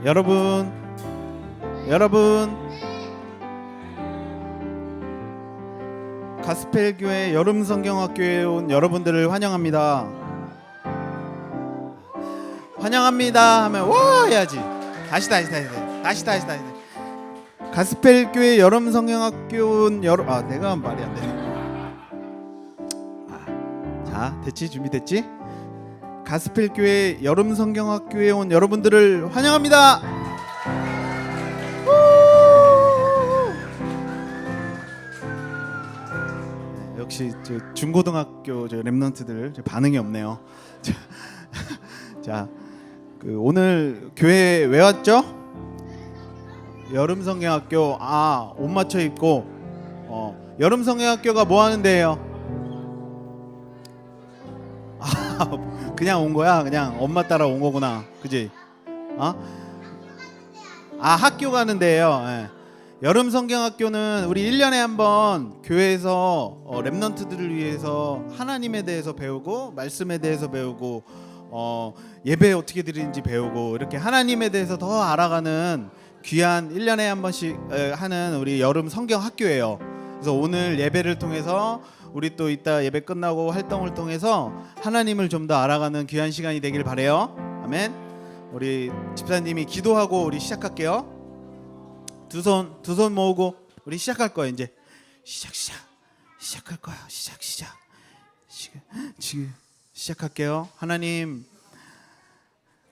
여러분 가스펠교회 여름성경학교에 온 여러분들을 환영합니다. 환영합니다 하면 와 해야지. 다시. 가스펠교회 여름성경학교 온 내가 말이 안 되네. 자, 됐지? 준비됐지? 가스펠교회 여름성경학교에 온 여러분들을 환영합니다. 역시 중고등학교 랩런트들 반응이 없네요. 자, 오늘 교회 왜 왔죠? 여름성경학교. 옷 맞춰 입고 여름성경학교가 뭐 하는 데예요? 그냥 온 거야? 그냥 엄마 따라 온 거구나, 그지? 학교 가는 데예요. 예. 여름성경학교는 우리 1년에 한번 교회에서 랩런트들을 위해서 하나님에 대해서 배우고 말씀에 대해서 배우고 예배 어떻게 드리는지 배우고 이렇게 하나님에 대해서 더 알아가는 귀한 1년에 한 번씩 하는 우리 여름성경학교예요. 그래서 오늘 예배를 통해서 우리 또 이따 예배 끝나고 활동을 통해서 하나님을 좀 더 알아가는 귀한 시간이 되길 바래요. 아멘. 우리 집사님이 기도하고 우리 시작할게요. 두 손 모으고 우리 시작할 거예요. 이제 시작할 거야. 지금 시작할게요. 하나님,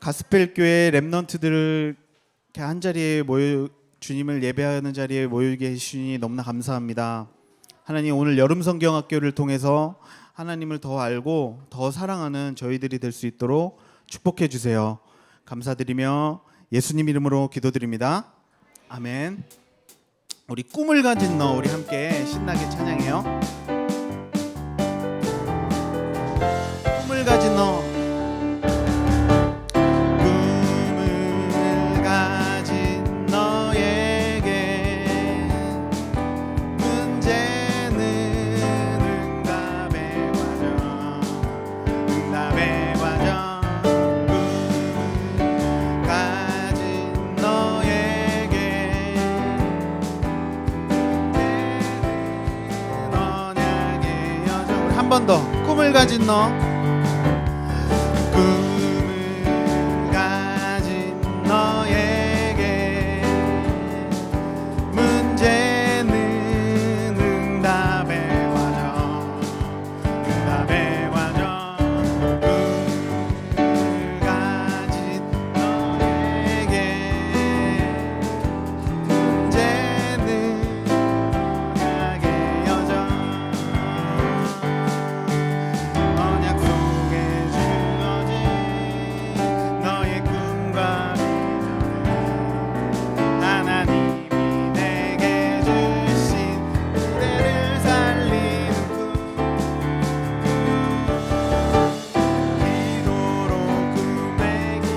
가스펠교회 랩런트들을 이렇게 한 자리에 주님을 예배하는 자리에 모이게 해주시니 너무나 감사합니다. 하나님, 오늘 여름성경학교를 통해서 하나님을 더 알고 더 사랑하는 저희들이 될 수 있도록 축복해 주세요. 감사드리며 예수님 이름으로 기도드립니다. 아멘. 우리 꿈을 가진 너, 우리 함께 신나게 찬양해요. 꿈을 가진 너. 꿈을 가진 너에게 문제는 응답의 과정. 꿈을 가진 너에게 언약의 여정. 우리 한 번 더. 꿈을 가진 너. 꿈을 가진 너에게 문제는 응답의 과정. 꿈을 가진 너에게 문제는 언약의 여정. 언약 속에 주어진 너의 꿈과 비전을 하나님이 내게 주신 그대를 살리는 기도로 꿈의 길이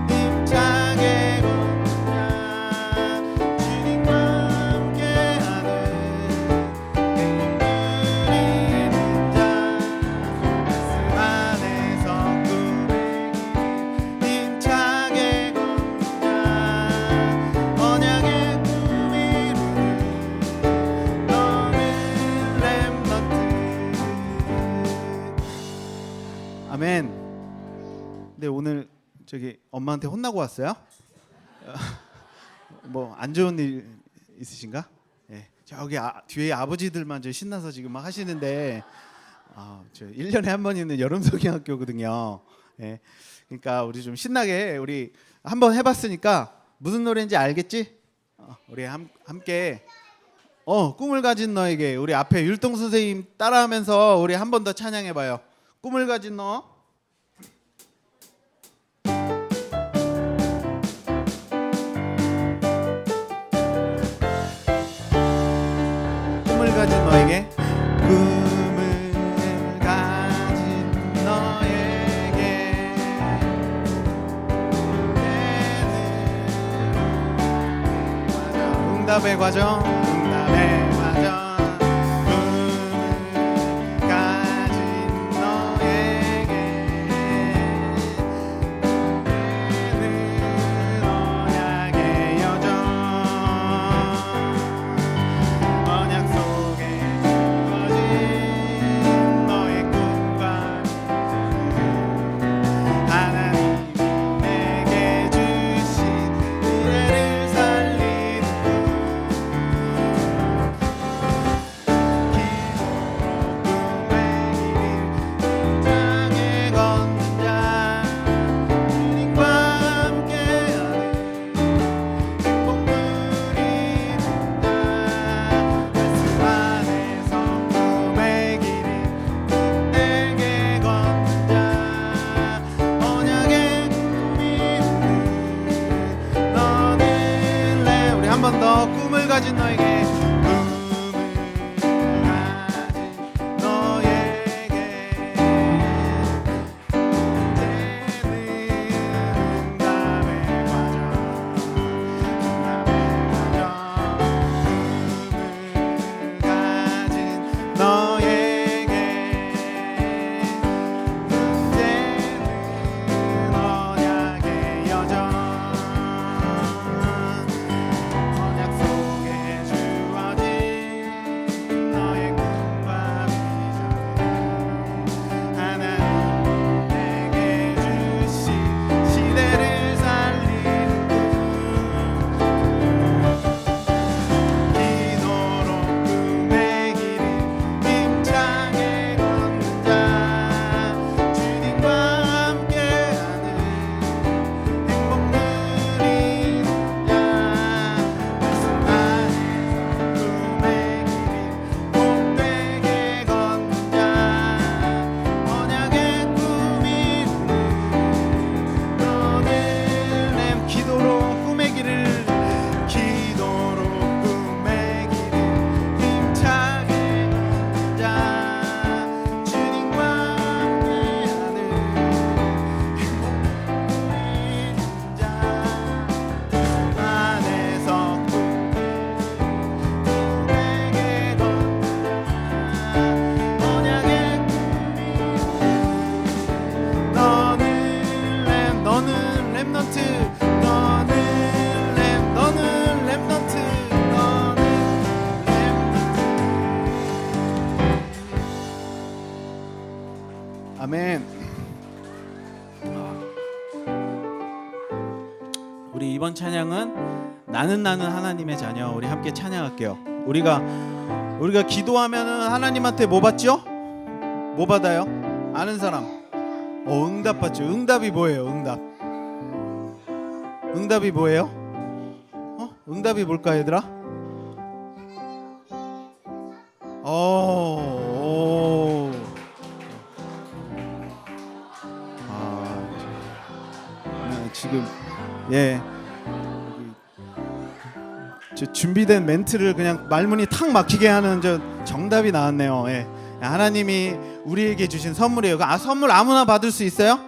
힘차게 걷자. 주님과 함께하는 누리는 자. 말씀 안에서 꿈의 길 힘차게 걷자. 언약의 꿈 이루는 너는 렘넌트. 아멘. 근데 오늘 엄마한테 혼나고 왔어요? 뭐 안 좋은 일 있으신가? 예. 저기 뒤에 아버지들만 신나서 지금 막 하시는데 저 1년에 한 번 있는 여름성경학교거든요. 예. 그러니까 우리 좀 신나게 우리 한번 해봤으니까 무슨 노래인지 알겠지? 우리 함께 꿈을 가진 너에게 우리 앞에 율동 선생님 따라하면서 우리 한 번 더 찬양해봐요. 꿈을 가진 너. 꿈을 가진 너에게. 꿈을 가진 너에게 응답의 과정. 꿈을 가진 너에게 가진 너에게 꿈을 가진 너에게 응답의 과정 꿈을 가진 너에게 문제는 언약의 여정 언약 속에 주어진 너의 꿈과 비전을 하나님 내게 주신 시대를 살리는 기도로 꿈의 길을 힘차게 걷는 자 주님과 함께하는 행복 누리는 자 말씀 안에서 꿈의 길을 복되게 걷는 자 언약의 꿈이 너는 램 기도로 꿈의 길을 힘차게 걷는 자 주님과 함께하는 행복 누리는 자 안에서 꿈에게 걷는 자 언약의 꿈이 너는 렘넌트 너는 렘넌트 아멘. 우리 이번 찬양은 나는 하나님의 자녀. 우리 함께 찬양할게요. 우리가 기도하면은 하나님한테 뭐 받죠? 뭐 받아요? 아는 사람? 응답 받죠. 응답이 뭐예요? 응답이 뭐예요? 응답이 뭘까 얘들아? 지금 저 준비된 멘트를 그냥 말문이 탁 막히게 하는 저 정답이 나왔네요. 하나님이 우리에게 주신 선물이에요. 선물 아무나 받을 수 있어요?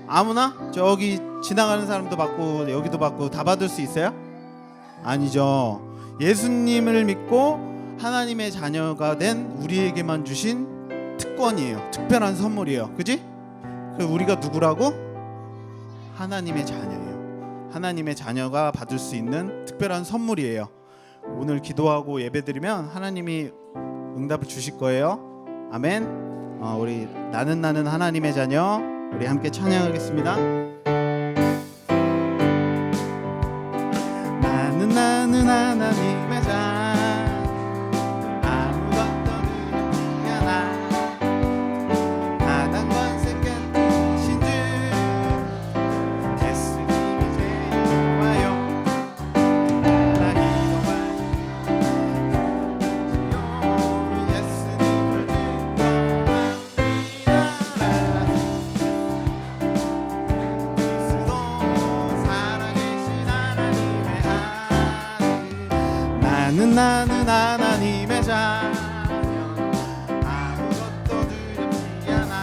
아무나? 저기 지나가는 사람도 받고 여기도 받고 다 받을 수 있어요? 아니죠. 예수님을 믿고 하나님의 자녀가 된 우리에게만 주신 특권이에요. 특별한 선물이에요. 그지? 우리가 누구라고? 하나님의 자녀예요. 하나님의 자녀가 받을 수 있는 특별한 선물이에요. 오늘 기도하고 예배드리면 하나님이 응답을 주실 거예요. 아멘. 우리 나는 하나님의 자녀 우리 함께 찬양하겠습니다. 나는 하나님의 자녀 아무것도 두렵지 않아 바다 권세 끝이신 주 예수님이 제일 좋아요 나라 기도하시오 예수님을 그리스도 살아계신 하나님의 아들 나는 하나님의 자녀 아무것도 두렵지 않아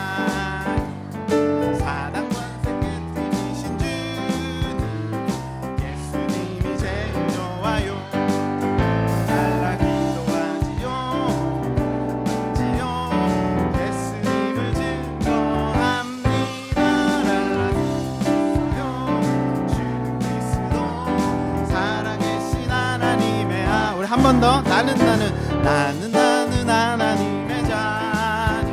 사단 권세 끝이신 주님 예수님이 제일 좋아요 날라 기도하지요 예수님을 증거합니다 날라 기도요 주 그리스도 살아계신 하나님의 우리 한 번 더 나는 하나님의 자녀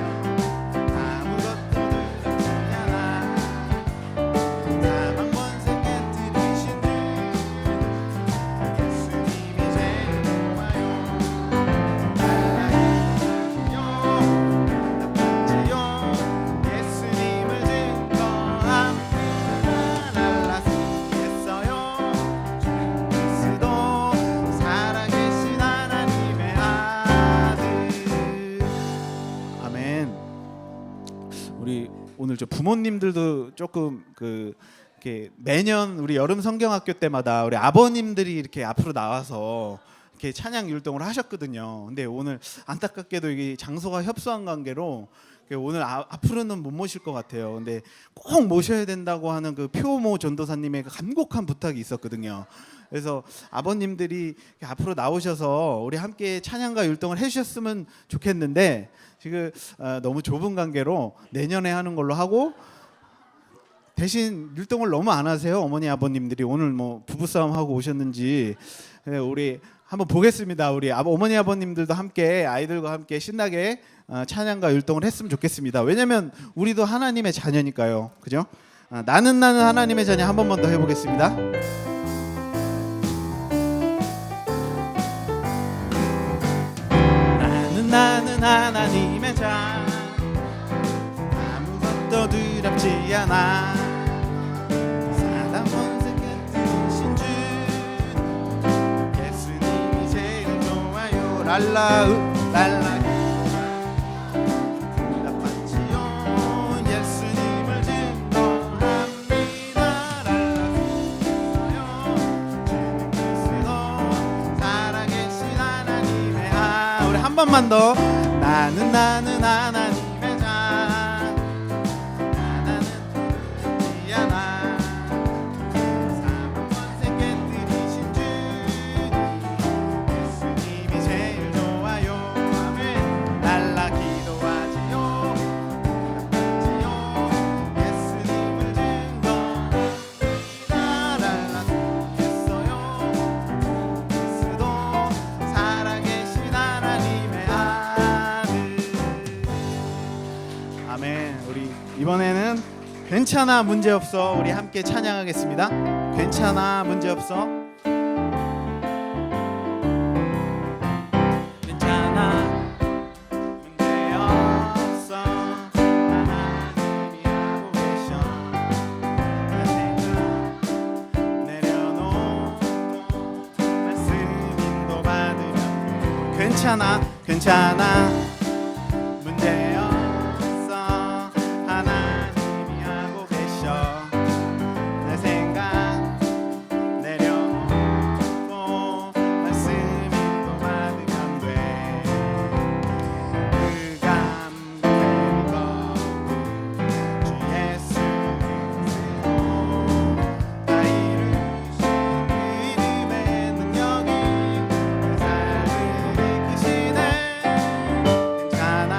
아무것도 두렵지 않아 사망 권세 깨뜨리신 주 예수님이 제일 좋아요 날라지요 예수님을 증거합니다 날라서겠어요 주 그리스도 살아계신 하나님의 아들 아멘. 우리 오늘 저 부모님들도 조금 이렇게 매년 우리 여름 성경학교 때마다 우리 아버님들이 이렇게 앞으로 나와서 이렇게 찬양 율동을 하셨거든요. 근데 오늘 안타깝게도 이게 장소가 협소한 관계로 오늘 앞으로는 못 모실 것 같아요. 근데 꼭 모셔야 된다고 하는 그 표모 전도사님의 그 간곡한 부탁이 있었거든요. 그래서 아버님들이 앞으로 나오셔서 우리 함께 찬양과 율동을 해주셨으면 좋겠는데 지금 너무 좁은 관계로 내년에 하는 걸로 하고, 대신 율동을 너무 안 하세요. 어머니 아버님들이 오늘 뭐 부부싸움 하고 오셨는지. 우리 한번 보겠습니다. 우리 어머니 아버님들도 함께 아이들과 함께 신나게 찬양과 율동을 했으면 좋겠습니다. 왜냐면 우리도 하나님의 자녀니까요. 그죠? 나는 하나님의 자녀 한 번만 더 해보겠습니다. 나는 하나님의 자녀, 아무것도 두렵지 않아. 사단 원수 끝이신 주 예수님이 제일 좋아요. 랄라우 랄라 응답받지요. 예수님을 증거합니다. 랄라요 주님 그리스도 살아계신 하나님의 우리 한 번만 더. 나는 하나님의 자, 나는 두렵지 않아. 사방원세 깨뜨리신 주 예수님이 제일 좋아요. 아멘. 날라 기도하지요. 응답받지요. 예수님을 증거합니다. 날라 했어요. 그리스도 살아계신 하나님의 아들. 아멘. 우리 이번에는 괜찮아 문제없어 우리 함께 찬양하겠습니다. 괜찮아 문제없어. 괜찮아 문제없어 하나님이 하고 계셔. 내 생각 내려놓고 말씀 인도받으면 돼. 괜찮아 문제없어 하나님이 하고 계셔. 내 생각 내려놓고 말씀 인도받으면 돼. 그 감격의 거룩 주 예수 그리스도 다 이루신 그 이름의 능력이 내 삶을 이끄시네. 괜찮아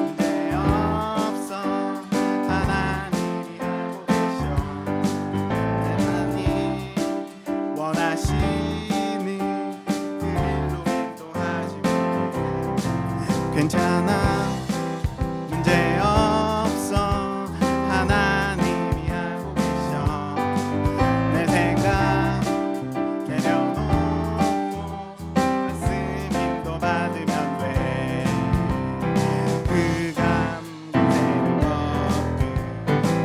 문제없어 하나님이 하고 계셔. 하나님 원하시는 그 길로 인도하시고. 괜찮아 문제없어 하나님이 하고 계셔. 내 생각 내려놓고 말씀 인도받으면 돼. 그 감격의 거룩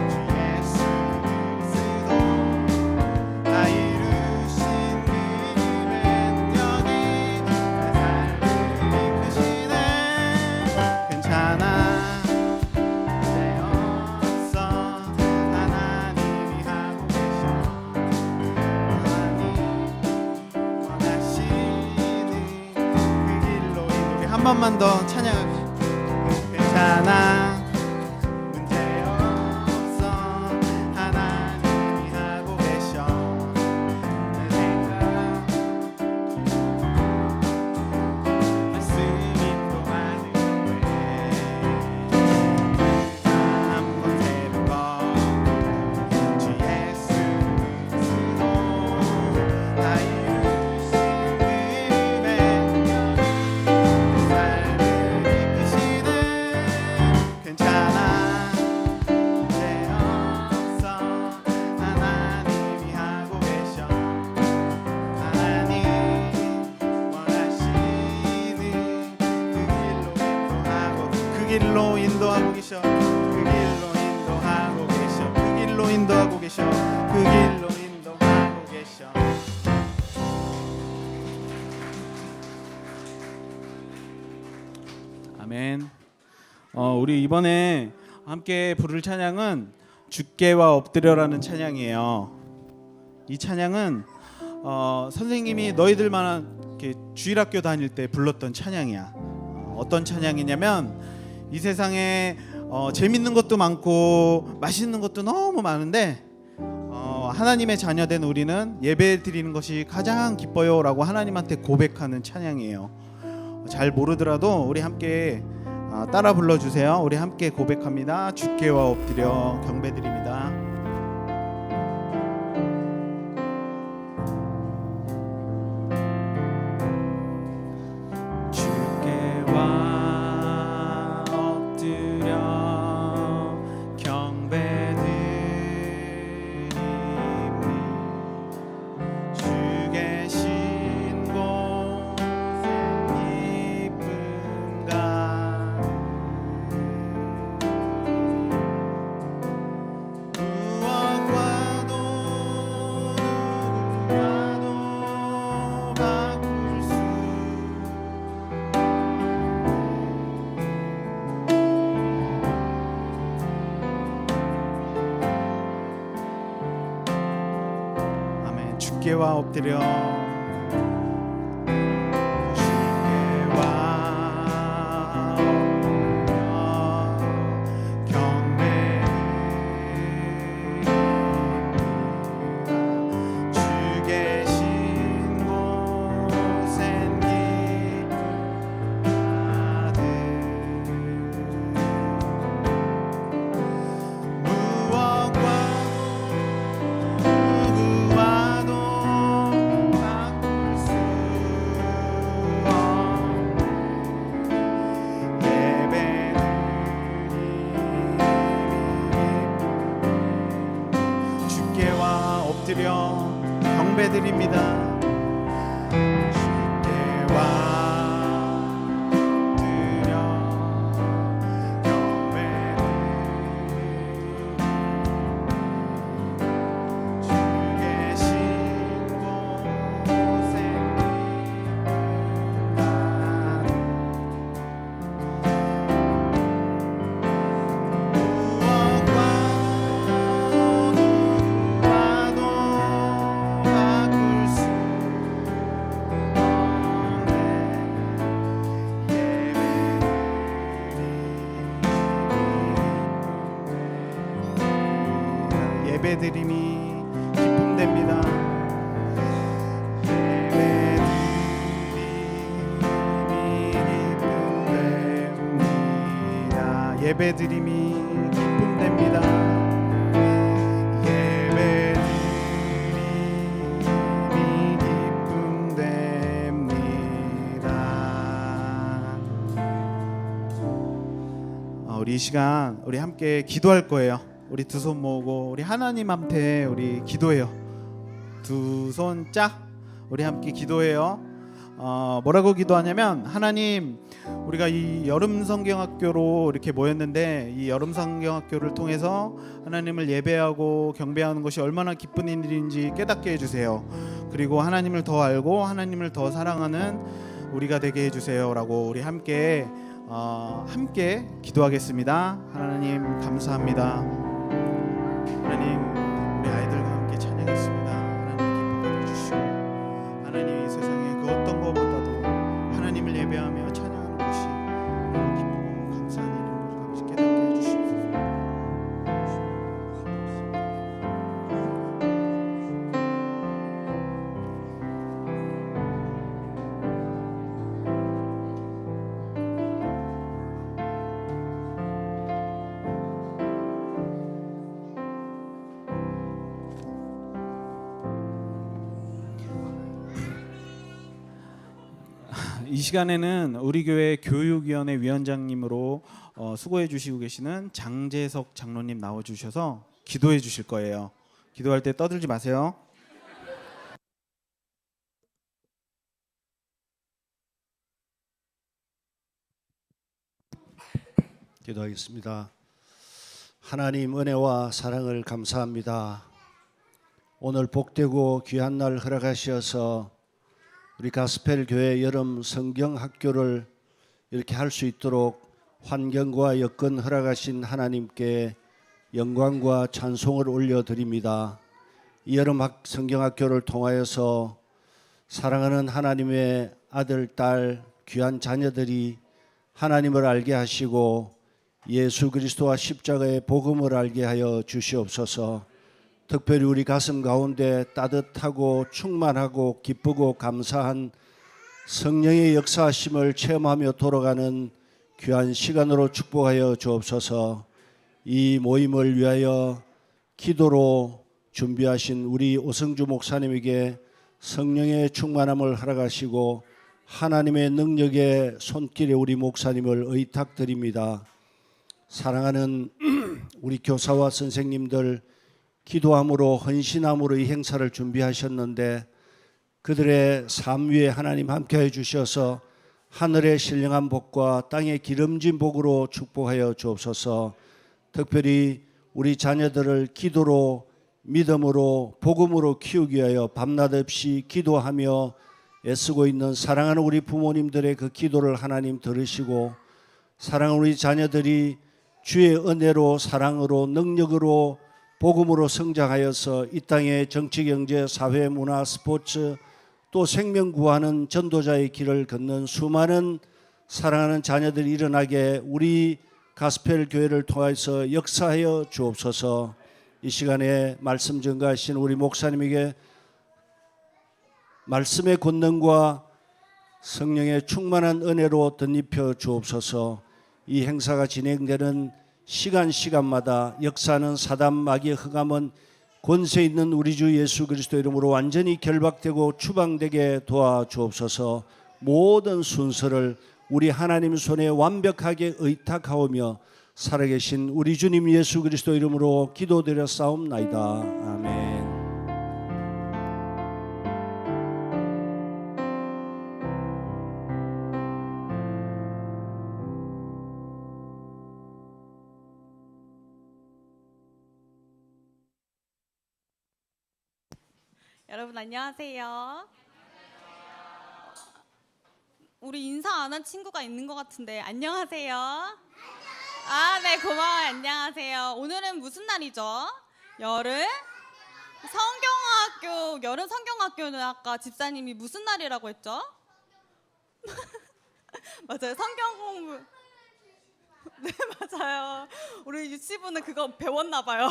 주 예수 그리스도 다 이루신 그 이름의 능력이 내 삶을 이끄시네. 괜찮아 문제없어 하나님이 하고 계셔. 하나님 원하시는 그 길로 우리 한 번만 더 찬양합시다. 괜찮아 문제없어 하나님이 하고 계셔. 내 생각 말씀 인도하는 돼. 한번 새는 거 주 예수 그리스도 다 이루신 그 이름의 능력이 내 삶을 이끄시네. 괜찮아 문제없어 하나님이 하고 계셔. 하나님 원하시는 그 길로 인도하고 계셔. 그 길로 인도하고 계셔. 그 길로 인도하고 계셔. 그 길로 인도하고 계셔. 아멘. 우리 이번에 함께 부를 찬양은 주께와 엎드려라는 찬양이에요. 이 찬양은 선생님이 너희들만 이렇게 주일학교 다닐 때 불렀던 찬양이야. 어떤 찬양이냐면 이 세상에 재밌는 것도 많고 맛있는 것도 너무 많은데 하나님의 자녀된 우리는 예배 드리는 것이 가장 기뻐요라고 하나님한테 고백하는 찬양이에요. 잘 모르더라도 우리 함께 따라 불러주세요. 우리 함께 고백합니다. 주께와 엎드려 경배드립니다. 주께와 엎드려 경배드립니다. 예배드림이 기쁨됩니다. 예배드림이 기쁨됩니다. 우리 이 시간 우리 함께 기도할 거예요. 우리 두 손 모으고 우리 하나님한테 우리 기도해요. 두 손 짝 우리 함께 기도해요. 뭐라고 기도하냐면, 하나님, 우리가 이 여름 성경학교로 이렇게 모였는데 이 여름 성경학교를 통해서 하나님을 예배하고 경배하는 것이 얼마나 기쁜 일인지 깨닫게 해주세요. 그리고 하나님을 더 알고 하나님을 더 사랑하는 우리가 되게 해주세요라고 우리 함께 기도하겠습니다. 하나님 감사합니다. 하나님, 우리 아이들과 함께 찬양했습니다. 하나님 기뻐 주시고, 하나님 이 세상에 그 어떤 것보다도 하나님을 예배하며 찬양하는 것이 너무 기쁘고 감사한 일인 것을 깨닫게 해주시옵소서. 이 시간에는 우리 교회 교육위원회 위원장님으로 수고해 주시고 계시는 장재석 장로님 나와 주셔서 기도해 주실 거예요. 기도할 때 떠들지 마세요. 기도하겠습니다. 하나님 은혜와 사랑을 감사합니다. 오늘 복되고 귀한 날 허락하셔서 우리 가스펠 교회 여름 성경 학교를 이렇게 할 수 있도록 환경과 여건 허락하신 하나님께 영광과 찬송을 올려드립니다. 이 여름 성경학교를 통하여서 사랑하는 하나님의 아들, 딸, 귀한 자녀들이 하나님을 알게 하시고 예수 그리스도와 십자가의 복음을 알게 하여 주시옵소서. 특별히 우리 가슴 가운데 따뜻하고 충만하고 기쁘고 감사한 성령의 역사하심을 체험하며 돌아가는 귀한 시간으로 축복하여 주옵소서. 이 모임을 위하여 기도로 준비하신 우리 오성주 목사님에게 성령의 충만함을 허락하시고 하나님의 능력의 손길에 우리 목사님을 의탁드립니다. 사랑하는 우리 교사와 선생님들, 기도함으로 헌신함으로 이 행사를 준비하셨는데 그들의 삶 위에 하나님 함께해 주셔서 하늘의 신령한 복과 땅의 기름진 복으로 축복하여 주옵소서. 특별히 우리 자녀들을 기도로, 믿음으로, 복음으로 키우기 위하여 밤낮 없이 기도하며 애쓰고 있는 사랑하는 우리 부모님들의 그 기도를 하나님 들으시고 사랑하는 우리 자녀들이 주의 은혜로, 사랑으로, 능력으로, 복음으로 성장하여서 이 땅의 정치, 경제, 사회, 문화, 스포츠 또 생명 구하는 전도자의 길을 걷는 수많은 사랑하는 자녀들이 일어나게 우리 가스펠 교회를 통해서 역사하여 주옵소서. 이 시간에 말씀 전가하신 우리 목사님에게 말씀의 권능과 성령의 충만한 은혜로 덧입혀 주옵소서. 이 행사가 진행되는 시간마다 역사하는 사단 마귀의 흑암은 권세 있는 우리 주 예수 그리스도 이름으로 완전히 결박되고 추방되게 도와주옵소서. 모든 순서를 우리 하나님 손에 완벽하게 의탁하오며 살아계신 우리 주님 예수 그리스도 이름으로 기도드렸사옵나이다. 아멘. 여러분 안녕하세요. 우리 인사 안 한 친구가 있는 것 같은데 안녕하세요. 아, 네, 고마워요. 안녕하세요. 오늘은 무슨 날이죠? 여름 성경학교. 여름 성경학교는 아까 집사님이 무슨 날이라고 했죠? 맞아요. 성경 공부. 네, 맞아요. 우리 유치부는 그거 배웠나 봐요.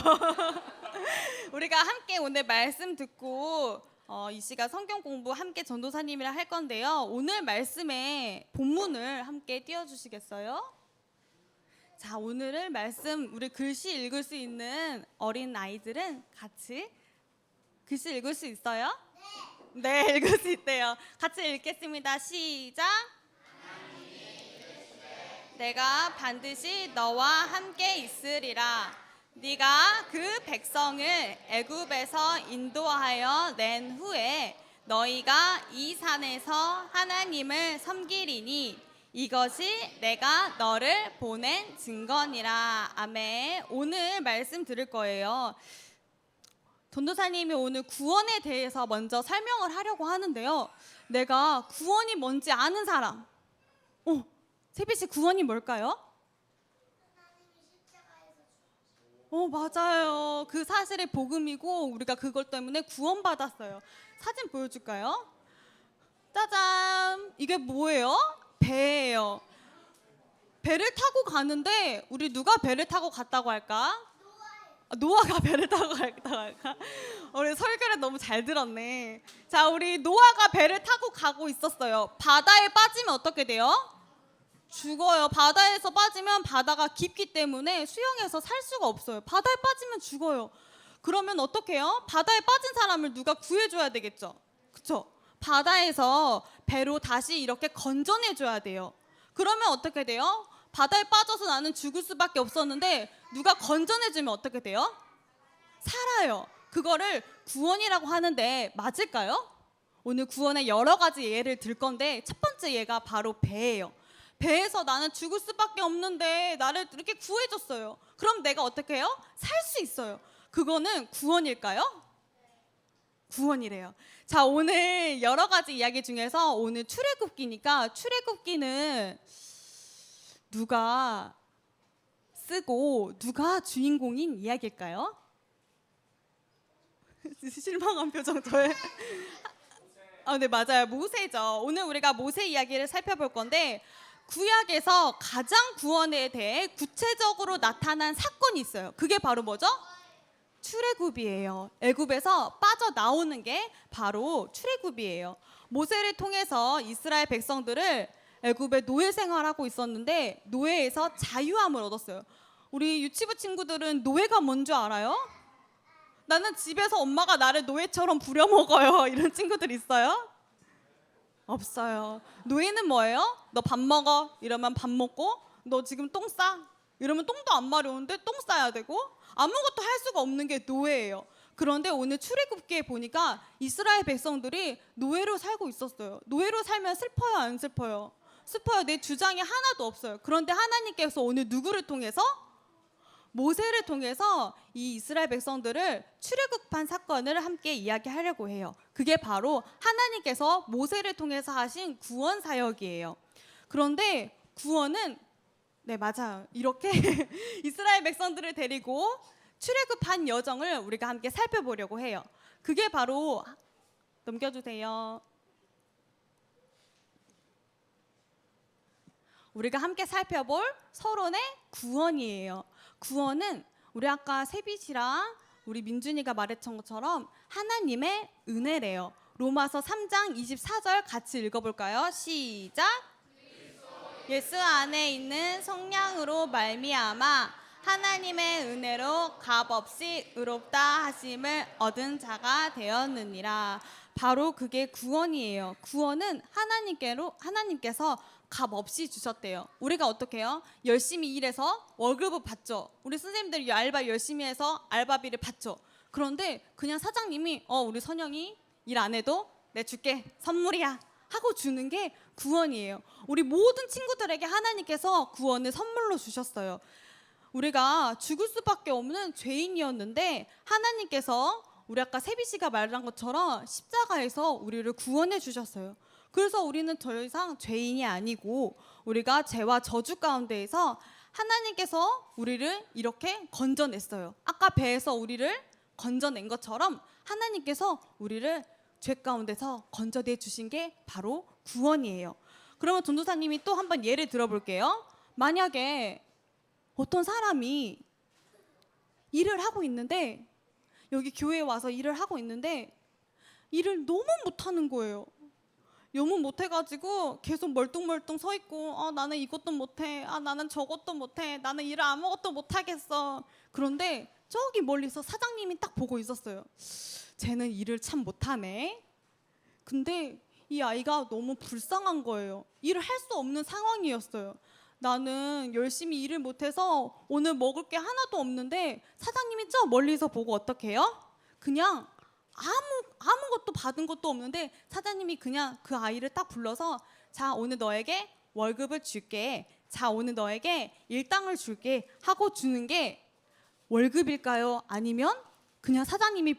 우리가 함께 오늘 말씀 듣고 이 시간 성경 공부 함께 전도사님이랑 할 건데요. 오늘 말씀의 본문을 함께 띄워주시겠어요? 자, 오늘은 말씀 우리 글씨 읽을 수 있는 어린 아이들은 같이 글씨 읽을 수 있어요? 네, 네, 읽을 수 있대요. 같이 읽겠습니다. 시작. 내가 반드시 너와 함께 있으리라. 네가 그 백성을 애굽에서 인도하여 낸 후에 너희가 이 산에서 하나님을 섬기리니 이것이 내가 너를 보낸 증거니라. 아멘. 오늘 말씀 들을 거예요. 전도사님이 오늘 구원에 대해서 먼저 설명을 하려고 하는데요. 내가 구원이 뭔지 아는 사람. 세비 씨, 구원이 뭘까요? 맞아요. 그 사실이 복음이고 우리가 그것 때문에 구원받았어요. 사진 보여줄까요? 짜잔! 이게 뭐예요? 배예요. 배를 타고 가는데 우리 누가 배를 타고 갔다고 할까? 노아가 배를 타고 갔다고 할까? 우리 설교를 너무 잘 들었네. 자, 우리 노아가 배를 타고 가고 있었어요. 바다에 빠지면 어떻게 돼요? 죽어요. 바다에서 빠지면 바다가 깊기 때문에 수영해서 살 수가 없어요. 바다에 빠지면 죽어요. 그러면 어떻게 해요? 바다에 빠진 사람을 누가 구해줘야 되겠죠. 그쵸? 바다에서 배로 다시 이렇게 건져내줘야 돼요. 그러면 어떻게 돼요? 바다에 빠져서 나는 죽을 수밖에 없었는데 누가 건져내주면 어떻게 돼요? 살아요. 그거를 구원이라고 하는데 맞을까요? 오늘 구원의 여러 가지 예를 들 건데 첫 번째 예가 바로 배예요. 배에서 나는 죽을 수밖에 없는데 나를 이렇게 구해줬어요. 그럼 내가 어떻게 해요? 살 수 있어요. 그거는 구원일까요? 구원이래요. 자, 오늘 여러 가지 이야기 중에서 오늘 출애굽기니까 출애굽기는 누가 쓰고 누가 주인공인 이야기일까요? 실망한 표정 저의. 네 맞아요. 모세죠. 오늘 우리가 모세 이야기를 살펴볼 건데 구약에서 가장 구원에 대해 구체적으로 나타난 사건이 있어요. 그게 바로 뭐죠? 출애굽이에요. 애굽에서 빠져나오는 게 바로 출애굽이에요. 모세를 통해서 이스라엘 백성들을 애굽에 노예 생활하고 있었는데 노예에서 자유함을 얻었어요. 우리 유치부 친구들은 노예가 뭔 줄 알아요? 나는 집에서 엄마가 나를 노예처럼 부려먹어요. 이런 친구들 있어요? 없어요. 노예는 뭐예요? 너 밥 먹어. 이러면 밥 먹고, 너 지금 똥 싸. 이러면 똥도 안 마려운데 똥 싸야 되고, 아무것도 할 수가 없는 게 노예예요. 그런데 오늘 출애굽기에 보니까 이스라엘 백성들이 노예로 살고 있었어요. 노예로 살면 슬퍼요, 안 슬퍼요? 슬퍼요. 내 주장이 하나도 없어요. 그런데 하나님께서 오늘 누구를 통해서? 모세를 통해서 이 이스라엘 백성들을 출애굽한 사건을 함께 이야기하려고 해요. 그게 바로 하나님께서 모세를 통해서 하신 구원 사역이에요. 그런데 구원은 네 맞아요. 이렇게 이스라엘 백성들을 데리고 출애굽한 여정을 우리가 함께 살펴보려고 해요. 그게 바로 넘겨주세요. 우리가 함께 살펴볼 서론의 구원이에요. 구원은 우리 아까 세빛이랑 우리 민준이가 말했던 것처럼 하나님의 은혜래요. 로마서 3장 24절 같이 읽어볼까요? 시작. 예수 안에 있는 성령으로 말미암아 하나님의 은혜로 값없이 의롭다 하심을 얻은 자가 되었느니라. 바로 그게 구원이에요. 구원은 하나님께서 값 없이 주셨대요. 우리가 어떻게 해요? 열심히 일해서 월급을 받죠. 우리 선생님들이 알바 열심히 해서 알바비를 받죠. 그런데 그냥 사장님이 우리 선영이 일 안 해도 내 줄게 선물이야 하고 주는 게 구원이에요. 우리 모든 친구들에게 하나님께서 구원을 선물로 주셨어요. 우리가 죽을 수밖에 없는 죄인이었는데 하나님께서 우리 아까 세비 씨가 말한 것처럼 십자가에서 우리를 구원해 주셨어요. 그래서 우리는 더 이상 죄인이 아니고 우리가 죄와 저주 가운데에서 하나님께서 우리를 이렇게 건져냈어요. 아까 배에서 우리를 건져낸 것처럼 하나님께서 우리를 죄 가운데서 건져내 주신 게 바로 구원이에요. 그러면 전도사님이 또 한번 예를 들어볼게요. 만약에 어떤 사람이 일을 하고 있는데 여기 교회에 와서 일을 하고 있는데 일을 너무 못하는 거예요. 너무 못해가지고 계속 멀뚱멀뚱 서 있고 나는 이것도 못해, 나는 저것도 못해, 나는 일을 아무것도 못하겠어. 그런데 저기 멀리서 사장님이 딱 보고 있었어요. 쟤는 일을 참 못하네. 근데 이 아이가 너무 불쌍한 거예요. 일을 할 수 없는 상황이었어요. 나는 열심히 일을 못해서 오늘 먹을 게 하나도 없는데 사장님이 저 멀리서 보고 어떻게 해요? 그냥 아무것도 받은 것도 없는데 사장님이 그냥 그 아이를 딱 불러서 자 오늘 너에게 월급을 줄게, 자 오늘 너에게 일당을 줄게 하고 주는 게 월급일까요? 아니면 그냥 사장님이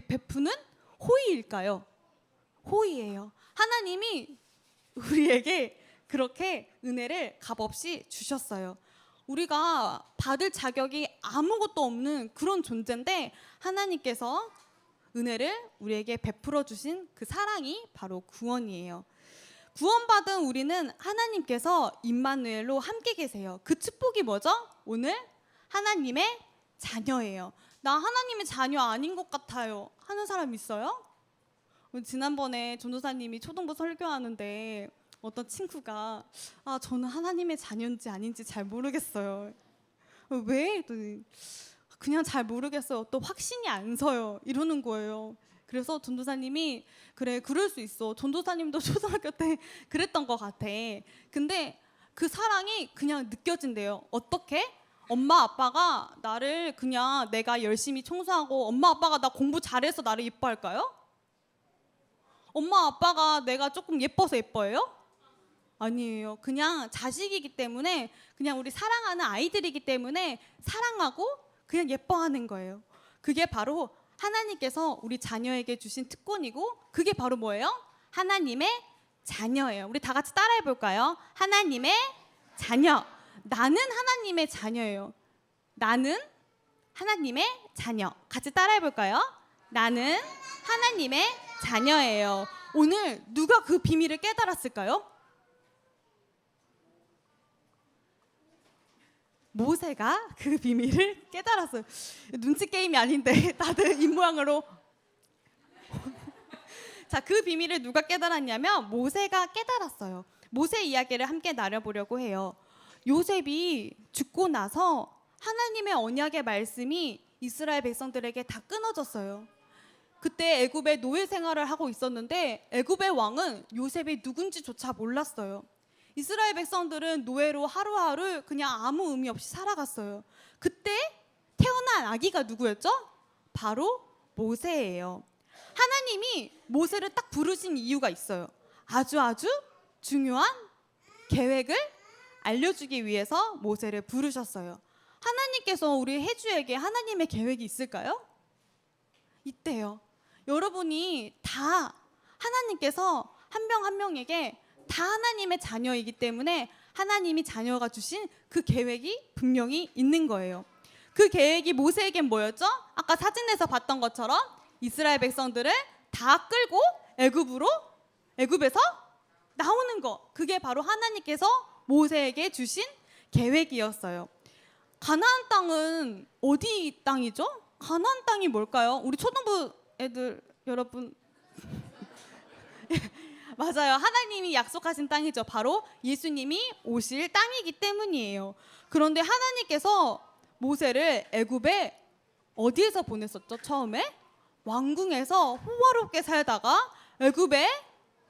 베푸는 호의일까요? 호의예요. 하나님이 우리에게 그렇게 은혜를 값없이 주셨어요. 우리가 받을 자격이 아무것도 없는 그런 존재인데 하나님께서 은혜를 우리에게 베풀어 주신 그 사랑이 바로 구원이에요. 구원받은 우리는 하나님께서 임마누엘로 함께 계세요. 그 축복이 뭐죠? 오늘 하나님의 자녀예요. 나 하나님의 자녀 아닌 것 같아요 하는 사람 있어요? 지난번에 전도사님이 초등부 설교하는데 어떤 친구가 저는 하나님의 자녀인지 아닌지 잘 모르겠어요. 왜? 그냥 잘 모르겠어요. 또 확신이 안 서요. 이러는 거예요. 그래서 전도사님이 그래 그럴 수 있어. 전도사님도 초등학교 때 그랬던 것 같아. 근데 그 사랑이 그냥 느껴진대요. 어떻게? 엄마 아빠가 나를 그냥 내가 열심히 청소하고 엄마 아빠가 나 공부 잘해서 나를 예뻐할까요? 엄마 아빠가 내가 조금 예뻐서 예뻐해요? 아니에요. 그냥 자식이기 때문에 그냥 우리 사랑하는 아이들이기 때문에 사랑하고 그냥 예뻐하는 거예요. 그게 바로 하나님께서 우리 자녀에게 주신 특권이고 그게 바로 뭐예요? 하나님의 자녀예요. 우리 다 같이 따라해 볼까요? 하나님의 자녀. 나는 하나님의 자녀예요. 나는 하나님의 자녀. 같이 따라해 볼까요? 나는 하나님의 자녀예요. 오늘 누가 그 비밀을 깨달았을까요? 모세가 그 비밀을 깨달았어요. 눈치 게임이 아닌데 다들 입모양으로. 자, 그 비밀을 누가 깨달았냐면 모세가 깨달았어요. 모세 이야기를 함께 나눠보려고 해요. 요셉이 죽고 나서 하나님의 언약의 말씀이 이스라엘 백성들에게 다 끊어졌어요. 그때 애굽의 노예 생활을 하고 있었는데 애굽의 왕은 요셉이 누군지조차 몰랐어요. 이스라엘 백성들은 노예로 하루하루 그냥 아무 의미 없이 살아갔어요. 그때 태어난 아기가 누구였죠? 바로 모세예요. 하나님이 모세를 딱 부르신 이유가 있어요. 아주 중요한 계획을 알려주기 위해서 모세를 부르셨어요. 하나님께서 우리 해주에게 하나님의 계획이 있을까요? 있대요. 여러분이 다 하나님께서 한 명 한 명에게 다 하나님의 자녀이기 때문에 하나님이 자녀가 주신 그 계획이 분명히 있는 거예요. 그 계획이 모세에겐 뭐였죠? 아까 사진에서 봤던 것처럼 이스라엘 백성들을 다 끌고 애굽에서 나오는 거. 그게 바로 하나님께서 모세에게 주신 계획이었어요. 가나안 땅은 어디 땅이죠? 가나안 땅이 뭘까요? 우리 초등부 애들 여러분 맞아요. 하나님이 약속하신 땅이죠. 바로 예수님이 오실 땅이기 때문이에요. 그런데 하나님께서 모세를 애굽에 어디에서 보냈었죠? 처음에 왕궁에서 호화롭게 살다가 애굽의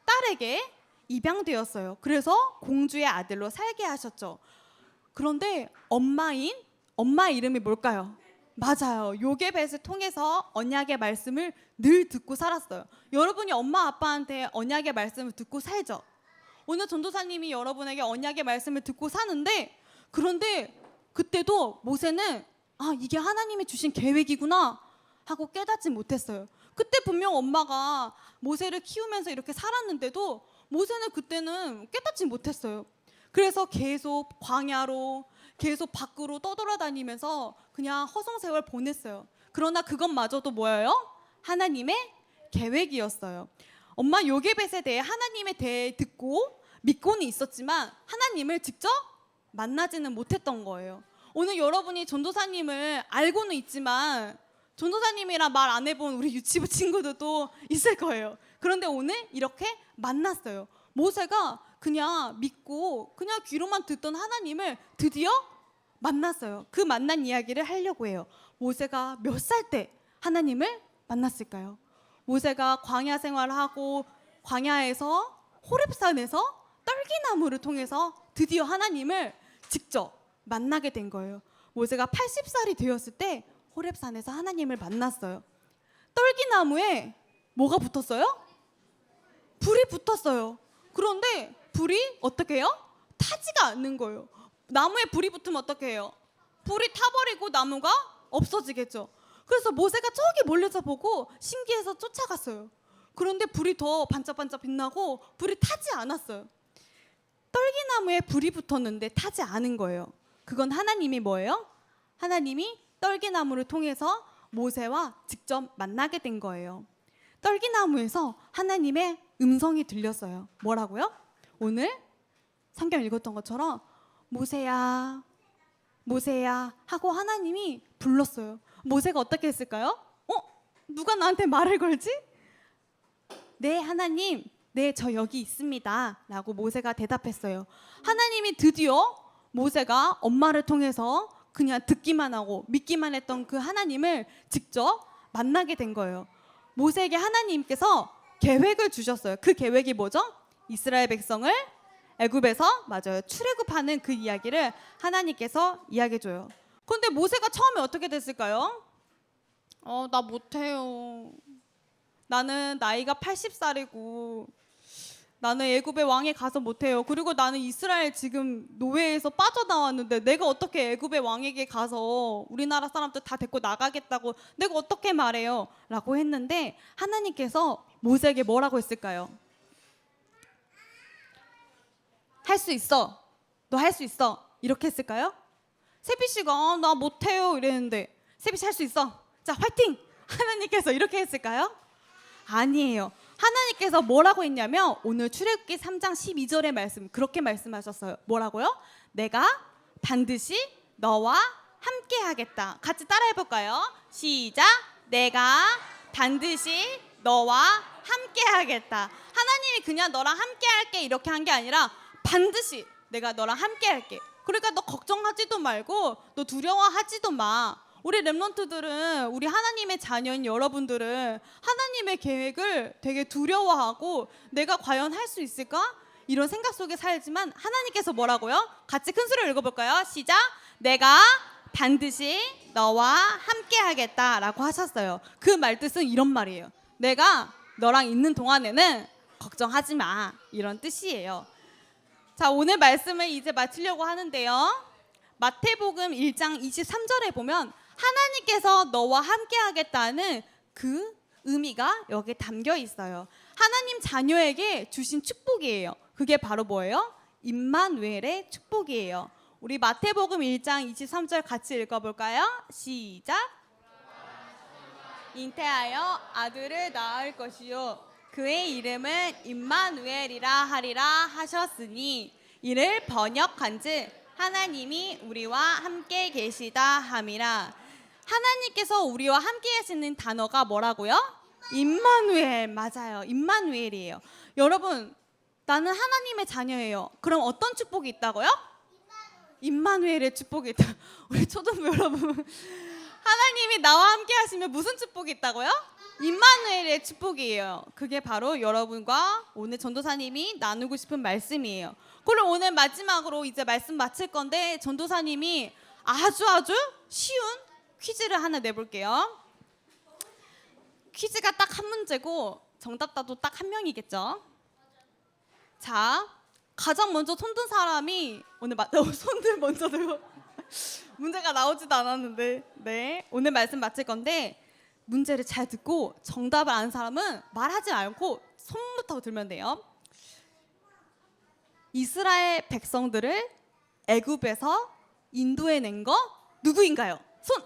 딸에게 입양되었어요. 그래서 공주의 아들로 살게 하셨죠. 그런데 엄마 이름이 뭘까요? 맞아요. 요게벳을 통해서 언약의 말씀을 늘 듣고 살았어요. 여러분이 엄마 아빠한테 언약의 말씀을 듣고 살죠. 오늘 전도사님이 여러분에게 언약의 말씀을 듣고 사는데, 그런데 그때도 모세는 이게 하나님이 주신 계획이구나 하고 깨닫지 못했어요. 그때 분명 엄마가 모세를 키우면서 이렇게 살았는데도 모세는 그때는 깨닫지 못했어요. 그래서 계속 광야로 계속 밖으로 떠돌아다니면서 그냥 허송세월 보냈어요. 그러나 그것마저도 뭐예요? 하나님의 계획이었어요. 엄마 요게벳에 대해 하나님에 대해 듣고 믿고는 있었지만 하나님을 직접 만나지는 못했던 거예요. 오늘 여러분이 전도사님을 알고는 있지만 전도사님이랑 말 안 해본 우리 유치부 친구들도 있을 거예요. 그런데 오늘 이렇게 만났어요. 모세가 그냥 믿고 그냥 귀로만 듣던 하나님을 드디어 만났어요. 그 만난 이야기를 하려고 해요. 모세가 몇 살 때 하나님을 만났을까요? 모세가 광야 생활하고 광야에서 호렙산에서 떨기나무를 통해서 드디어 하나님을 직접 만나게 된 거예요. 모세가 80살이 되었을 때 호렙산에서 하나님을 만났어요. 떨기나무에 뭐가 붙었어요? 불이 붙었어요. 그런데 불이 어떻게 해요? 타지가 않는 거예요. 나무에 불이 붙으면 어떻게 해요? 불이 타버리고 나무가 없어지겠죠. 그래서 모세가 저기 멀리서 보고 신기해서 쫓아갔어요. 그런데 불이 더 반짝반짝 빛나고 불이 타지 않았어요. 떨기나무에 불이 붙었는데 타지 않은 거예요. 그건 하나님이 뭐예요? 하나님이 떨기나무를 통해서 모세와 직접 만나게 된 거예요. 떨기나무에서 하나님의 음성이 들렸어요. 뭐라고요? 오늘 성경 읽었던 것처럼 모세야, 모세야 하고 하나님이 불렀어요. 모세가 어떻게 했을까요? 누가 나한테 말을 걸지? 네, 하나님, 네, 저 여기 있습니다 라고 모세가 대답했어요. 하나님이 드디어 모세가 엄마를 통해서 그냥 듣기만 하고 믿기만 했던 그 하나님을 직접 만나게 된 거예요. 모세에게 하나님께서 계획을 주셨어요. 그 계획이 뭐죠? 이스라엘 백성을 애굽에서 출애굽하는 그 이야기를 하나님께서 이야기해줘요. 그런데 모세가 처음에 어떻게 됐을까요? 나 못해요. 나는 나이가 80살이고 나는 애굽의 왕에 가서 못해요. 그리고 나는 이스라엘 지금 노예에서 빠져나왔는데 내가 어떻게 애굽의 왕에게 가서 우리나라 사람들 다 데리고 나가겠다고 내가 어떻게 말해요? 라고 했는데 하나님께서 모세에게 뭐라고 했을까요? 할 수 있어. 너 할 수 있어. 이렇게 했을까요? 세비 씨가 나 못해요 이랬는데 세비 씨 할 수 있어. 자, 화이팅! 하나님께서 이렇게 했을까요? 아니에요. 하나님께서 뭐라고 했냐면 오늘 출애굽기 3장 12절의 말씀 그렇게 말씀하셨어요. 뭐라고요? 내가 반드시 너와 함께 하겠다. 같이 따라해 볼까요? 시작. 내가 반드시 너와 함께 하겠다. 하나님이 그냥 너랑 함께 할게 이렇게 한 게 아니라 반드시 내가 너랑 함께 할게. 그러니까 너 걱정하지도 말고 너 두려워하지도 마. 우리 렘넌트들은 우리 하나님의 자녀인 여러분들은 하나님의 계획을 되게 두려워하고 내가 과연 할 수 있을까? 이런 생각 속에 살지만 하나님께서 뭐라고요? 같이 큰 소리로 읽어볼까요? 시작. 내가 반드시 너와 함께 하겠다라고 하셨어요. 그 말뜻은 이런 말이에요. 내가 너랑 있는 동안에는 걱정하지 마. 이런 뜻이에요. 자, 오늘 말씀을 이제 마치려고 하는데요. 마태복음 1장 23절에 보면 하나님께서 너와 함께 하겠다는 그 의미가 여기 담겨 있어요. 하나님 자녀에게 주신 축복이에요. 그게 바로 뭐예요? 임마누엘의 축복이에요. 우리 마태복음 1장 23절 같이 읽어볼까요? 시작. 잉태하여 아들을 낳을 것이요 그의 이름은 임마누엘이라 하리라 하셨으니 이를 번역한즉 하나님이 우리와 함께 계시다 함이라. 하나님께서 우리와 함께 하시는 단어가 뭐라고요? 임마누엘. 맞아요. 임마누엘이에요. 여러분, 나는 하나님의 자녀예요. 그럼 어떤 축복이 있다고요? 임마누엘의 축복이 있다. 우리 초등부 여러분, 하나님이 나와 함께 하시면 무슨 축복이 있다고요? 임마누엘의 축복이에요. 그게 바로 여러분과 오늘 전도사님이 나누고 싶은 말씀이에요. 그럼 오늘 마지막으로 이제 말씀 마칠 건데 전도사님이 아주 쉬운 퀴즈를 하나 내볼게요. 퀴즈가 딱 한 문제고 정답자도 딱 한 명이겠죠. 자, 가장 먼저 손든 사람이 오늘 손들 먼저 들고 문제가 나오지도 않았는데 네, 오늘 말씀 마칠 건데 문제를 잘 듣고 정답을 아는 사람은 말하지 않고 손부터 들면 돼요. 이스라엘 백성들을 애굽에서 인도해 낸 거 누구인가요? 손.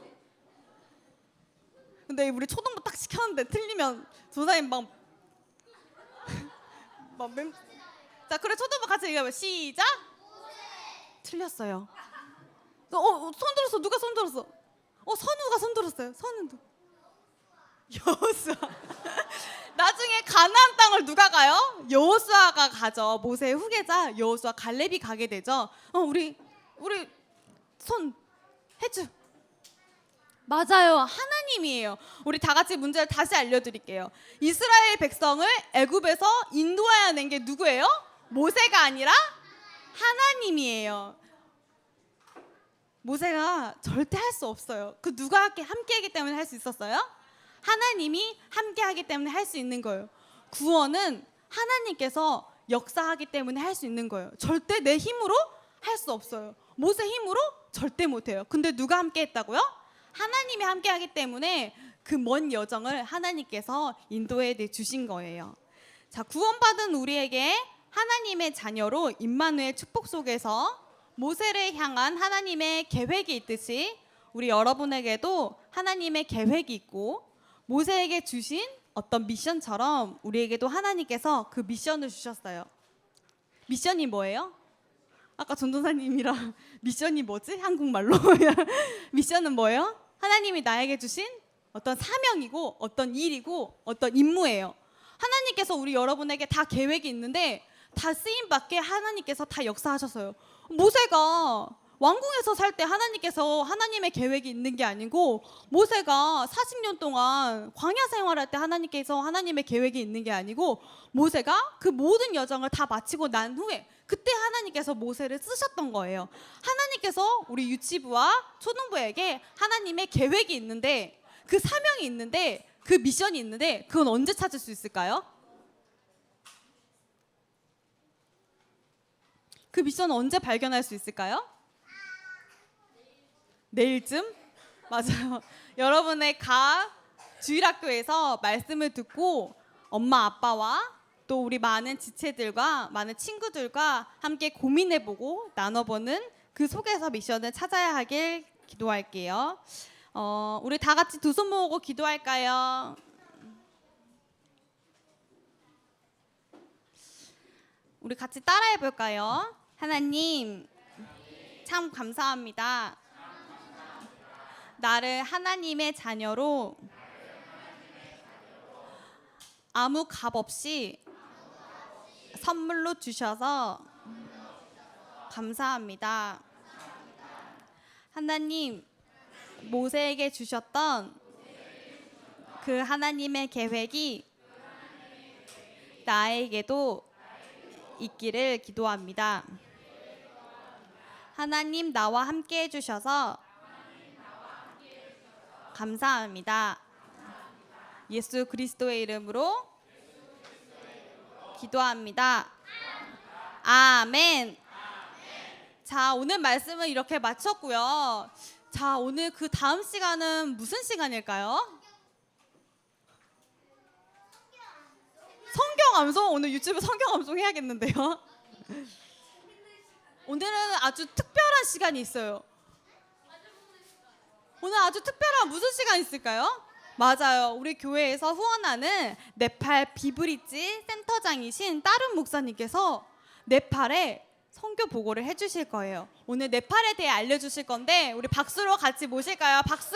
근데 우리 초등부 딱 시켰는데 틀리면 조사님 자, 그래 초등부 같이 얘기해봐. 시작. 틀렸어요. 손 들었어. 누가 손 들었어? 선우가 손 들었어요. 선우도. 여호수아. 나중에 가나안 땅을 누가 가요? 여호수아가 가죠. 모세의 후계자 여호수아 갈렙이 가게 되죠. 우리 손 해주. 맞아요. 하나님이에요. 우리 다 같이 문제를 다시 알려드릴게요. 이스라엘 백성을 애굽에서 인도하여 낸 게 누구예요? 모세가 아니라 하나님이에요. 모세가 절대 할 수 없어요. 그 누가 함께하기 때문에 할 수 있었어요? 하나님이 함께하기 때문에 할 수 있는 거예요. 구원은 하나님께서 역사하기 때문에 할 수 있는 거예요. 절대 내 힘으로 할 수 없어요. 모세 힘으로 절대 못해요. 근데 누가 함께했다고요? 하나님이 함께하기 때문에 그 먼 여정을 하나님께서 인도해 주신 거예요. 자, 구원받은 우리에게 하나님의 자녀로 임마누엘 축복 속에서 모세를 향한 하나님의 계획이 있듯이 우리 여러분에게도 하나님의 계획이 있고 모세에게 주신 어떤 미션처럼 우리에게도 하나님께서 그 미션을 주셨어요. 미션이 뭐예요? 아까 전도사님이랑 미션이 뭐지? 한국말로 미션은 뭐예요? 하나님이 나에게 주신 어떤 사명이고 어떤 일이고 어떤 임무예요. 하나님께서 우리 여러분에게 다 계획이 있는데 다 쓰임받게 하나님께서 다 역사하셨어요. 모세가 왕궁에서 살 때 하나님께서 하나님의 계획이 있는 게 아니고 모세가 40년 동안 광야 생활할 때 하나님께서 하나님의 계획이 있는 게 아니고 모세가 그 모든 여정을 다 마치고 난 후에 그때 하나님께서 모세를 쓰셨던 거예요. 하나님께서 우리 유치부와 초등부에게 하나님의 계획이 있는데 그 사명이 있는데 그 미션이 있는데 그건 언제 찾을 수 있을까요? 그 미션은 언제 발견할 수 있을까요? 내일쯤? 맞아요. 여러분의 주일학교에서 말씀을 듣고 엄마 아빠와 또 우리 많은 지체들과 많은 친구들과 함께 고민해보고 나눠보는 그 속에서 미션을 찾아야 하길 기도할게요. 우리 다 같이 두 손 모으고 기도할까요? 우리 같이 따라해 볼까요? 하나님, 참 감사합니다. 나를 하나님의 자녀로 아무 값 없이 선물로 주셔서 감사합니다. 하나님, 모세에게 주셨던 그 하나님의 계획이 나에게도 있기를 기도합니다. 하나님, 나와 함께 해주셔서 감사합니다. 예수 그리스도의 이름으로 기도합니다. 아멘. 자, 오늘 말씀은 이렇게 마쳤고요. 자, 오늘 그 다음 시간은 무슨 시간일까요? 성경 암송. 오늘 유튜브 성경 암송 해야겠는데요. 오늘은 아주 특별한 시간이 있어요. 오늘 아주 특별한 무슨 시간 있을까요? 맞아요. 우리 교회에서 후원하는 네팔 비브리지 센터장이신 따른 목사님께서 네팔에 선교 보고를 해주실 거예요. 오늘 네팔에 대해 알려주실 건데 우리 박수로 같이 모실까요? 박수!